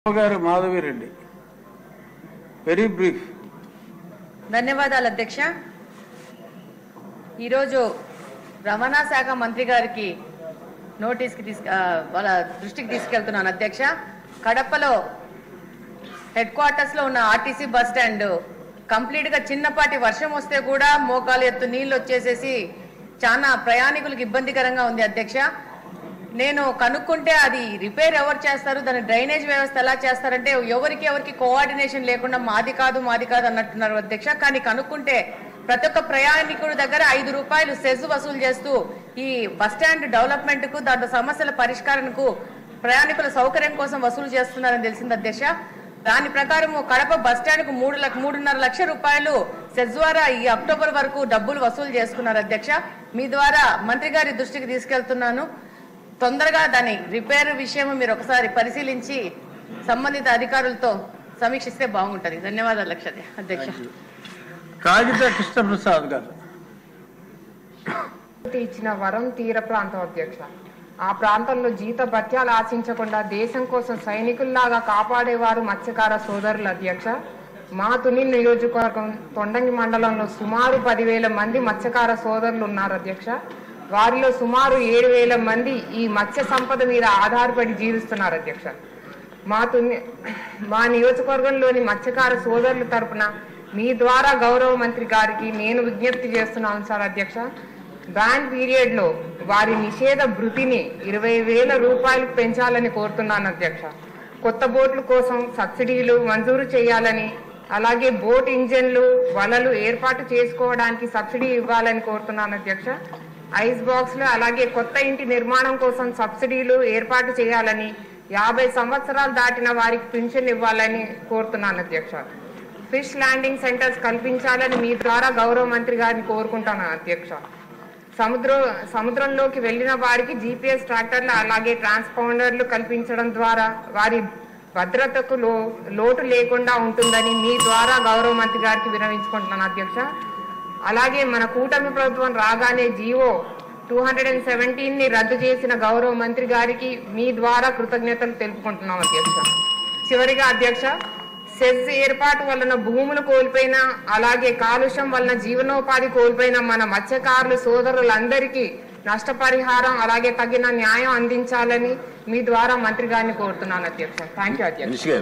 గారు Madhavi Reddy very brief. ధన్యవాదాలు అధ్యక్ష. ఈరోజు రవాణా శాఖ మంత్రి గారికి వాళ్ళ దృష్టికి తీసుకెళ్తున్నాను అధ్యక్ష. కడపలో హెడ్ క్వార్టర్స్ లో ఉన్న ఆర్టీసీ బస్ స్టాండ్ కంప్లీట్ గా చిన్నపాటి వర్షం వస్తే కూడా మోకాలు ఎత్తు నీళ్లు వచ్చేసేసి చాలా ప్రయాణికులకు ఇబ్బందికరంగా ఉంది అధ్యక్ష. నేను కనుక్కుంటే అది రిపేర్ ఎవరు చేస్తారు, దాని డ్రైనేజ్ వ్యవస్థ ఎలా చేస్తారంటే ఎవరికి కోఆర్డినేషన్ లేకుండా మాది కాదు అన్నట్టున్నారు అధ్యక్ష. కానీ కనుక్కుంటే ప్రతి ఒక్క ప్రయాణికుడి దగ్గర 5 రూపాయలు సెజ్ వసూలు చేస్తూ ఈ బస్టాండ్ డెవలప్మెంట్ కు దాంట్లో సమస్యల పరిష్కారానికి ప్రయాణికుల సౌకర్యం కోసం వసూలు చేస్తున్నారని తెలిసింది అధ్యక్ష. దాని ప్రకారం కడప బస్టాండ్ కు 3.5 లక్షల రూపాయలు సెజ్ ద్వారా ఈ అక్టోబర్ వరకు డబ్బులు వసూలు చేసుకున్నారు అధ్యక్ష. మీ ద్వారా మంత్రి గారి దృష్టికి తీసుకెళ్తున్నాను. తొందరగా దాని రిపేర్ విషయం మీరు ఒకసారి పరిశీలించి సంబంధిత అధికారులతో సమీక్షిస్తే బాగుంటుంది. ధన్యవాదాలు అధ్యక్ష. కాగిత కృష్ణప్రసాద్ గారు ఇచ్చిన వరం తీర ప్రాంతం అధ్యక్ష. ఆ ప్రాంతంలో జీత భత్యాలు ఆశించకుండా దేశం కోసం సైనికుల్లాగా కాపాడేవారు మత్స్యకార సోదరులు అధ్యక్ష. మా తుని నియోజకవర్గం తొండంగి మండలంలో సుమారు 10,000 మంది మత్స్యకార సోదరులు ఉన్నారు అధ్యక్ష. వారిలో సుమారు 7,000 మంది ఈ మత్స్య సంపద మీద ఆధారపడి జీవిస్తున్నారు అధ్యక్ష. మా నియోజకవర్గంలోని మత్స్యకార సోదరుల తరపున మీ ద్వారా గౌరవ మంత్రి గారికి నేను విజ్ఞప్తి చేస్తున్నాను సార్ అధ్యక్ష. బ్యాన్ పీరియడ్ లో వారి నిషేధ భృతిని 20,000 రూపాయలకు పెంచాలని కోరుతున్నాను అధ్యక్ష. కొత్త బోట్ల కోసం సబ్సిడీలు మంజూరు చేయాలని, అలాగే బోట్ ఇంజన్లు వలలు ఏర్పాటు చేసుకోవడానికి సబ్సిడీ ఇవ్వాలని కోరుతున్నాను అధ్యక్ష. ఐస్ బాక్స్లు అలాగే కొత్త ఇంటి నిర్మాణం కోసం సబ్సిడీలు ఏర్పాటు చేయాలని, 50 సంవత్సరాలు దాటిన వారికి పింఛన్ ఇవ్వాలని కోరుతున్నాను అధ్యక్ష. ఫిష్ ల్యాండింగ్ సెంటర్స్ కల్పించాలని మీ ద్వారా గౌరవ మంత్రి గారిని కోరుకుంటాను అధ్యక్ష. సముద్రంలోకి వెళ్లిన వారికి GPS ట్రాక్టర్లు అలాగే ట్రాన్స్పాండర్లు కల్పించడం ద్వారా వారి భద్రతకు లోటు లేకుండా ఉంటుందని మీ ద్వారా గౌరవ మంత్రి గారికి విన్నవించుకుంటున్నాను అధ్యక్ష. అలాగే మన కూటమి ప్రభుత్వం రాగానే జీవో 217ని రద్దు చేసిన గౌరవ మంత్రి గారికి మీ ద్వారా కృతజ్ఞతలు తెలుపుకుంటున్నాం అధ్యక్ష. చివరిగా అధ్యక్ష, సెజ్ ఏర్పాటు వలన భూములు కోల్పోయిన అలాగే కాలుష్యం వలన జీవనోపాధి కోల్పోయిన మన మత్స్యకారులు సోదరులందరికీ నష్టపరిహారం అలాగే తగిన న్యాయం అందించాలని మీ ద్వారా మంత్రి గారిని కోరుతున్నాను అధ్యక్ష. థ్యాంక్ యూ అధ్యక్ష.